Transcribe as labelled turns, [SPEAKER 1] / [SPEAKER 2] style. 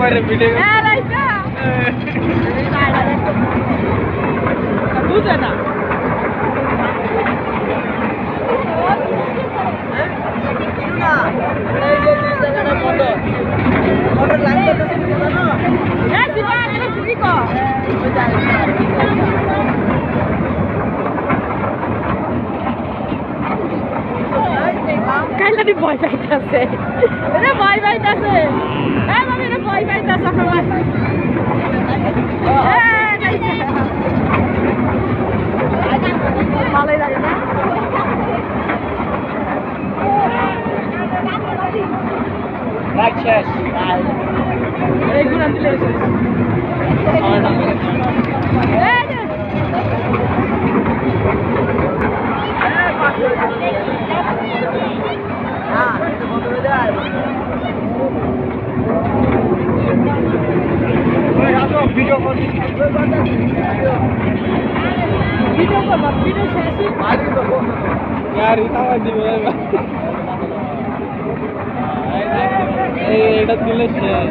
[SPEAKER 1] বাইরে ভিডিও
[SPEAKER 2] হ্যাঁ লাইসা বুঝে না কাইলানি ভয় পাইতেছে এটা ভয় পাইতেছে হ্যাঁ মামি এটা ভয় পাইতেছে ভালোই লাগে না এইগুলো দিলে
[SPEAKER 1] ভিডিও কর
[SPEAKER 2] ভিডিও শেষ
[SPEAKER 1] यार इतना দিব এটা দিলে শেষ